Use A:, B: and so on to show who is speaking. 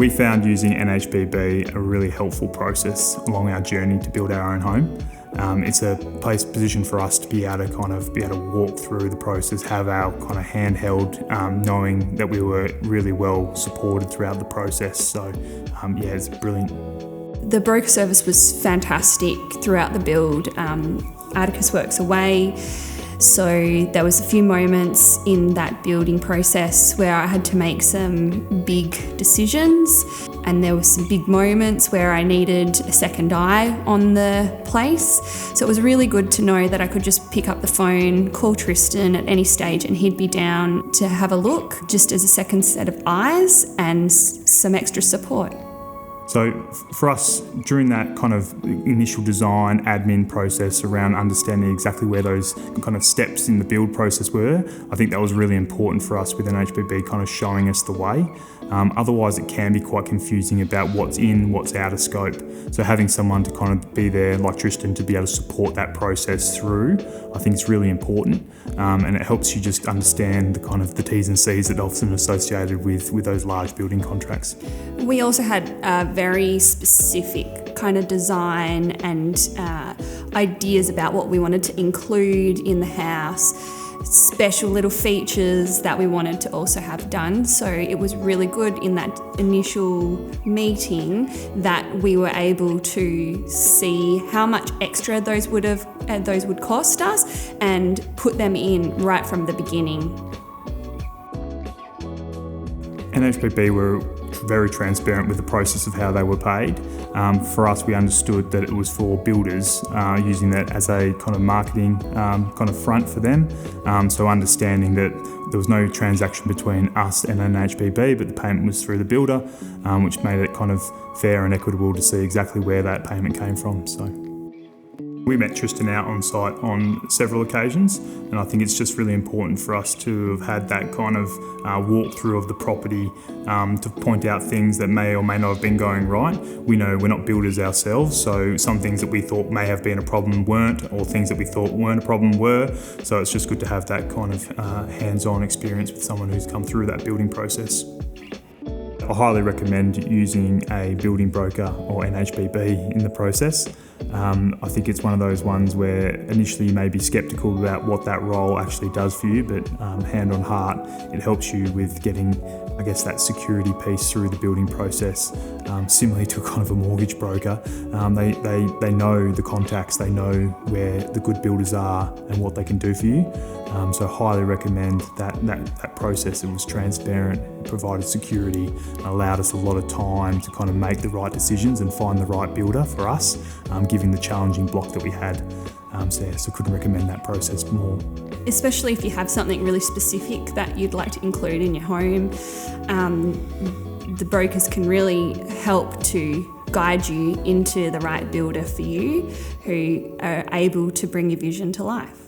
A: we found using NHBB a really helpful process along our journey to build our own home. It's a position for us to be able to walk through the process, have our kind of handheld, knowing that we were really well supported throughout the process. So it's brilliant.
B: The broker service was fantastic throughout the build. Atticus works away, so there was a few moments in that building process where I had to make some big decisions, and there were some big moments where I needed a second eye on the place. So it was really good to know that I could just pick up the phone, call Tristan at any stage, and he'd be down to have a look, just as a second set of eyes and some extra support.
A: So for us, during that kind of initial design admin process around understanding exactly where those kind of steps in the build process were, I think that was really important for us with NHBB kind of showing us the way. Otherwise it can be quite confusing about what's in, what's out of scope. So having someone to kind of be there like Tristan to be able to support that process through, I think is really important. And it helps you just understand the kind of the T's and C's that are often associated with those large building contracts.
B: We also had a very specific kind of design and ideas about what we wanted to include in the house, special little features that we wanted to also have done. So it was really good in that initial meeting that we were able to see how much extra those would cost us and put them in right from the beginning.
A: NHBB were very transparent with the process of how they were paid. For us, we understood that it was for builders, using that as a kind of marketing kind of front for them. So understanding that there was no transaction between us and NHBB, but the payment was through the builder, which made it kind of fair and equitable to see exactly where that payment came from. So we met Tristan out on site on several occasions, and I think it's just really important for us to have had that kind of walkthrough of the property to point out things that may or may not have been going right. We know we're not builders ourselves, so some things that we thought may have been a problem weren't, or things that we thought weren't a problem were. So it's just good to have that kind of hands-on experience with someone who's come through that building process. I highly recommend using a building broker or NHBB in the process. I think it's one of those ones where initially you may be sceptical about what that role actually does for you, but hand on heart, it helps you with getting, I guess, that security piece through the building process. Similarly to a kind of a mortgage broker, they know the contacts, they know where the good builders are and what they can do for you. So highly recommend that process. It was transparent, it provided security, and allowed us a lot of time to kind of make the right decisions and find the right builder for us, given the challenging block that we had. So couldn't recommend that process more.
B: Especially if you have something really specific that you'd like to include in your home, the brokers can really help to guide you into the right builder for you, who are able to bring your vision to life.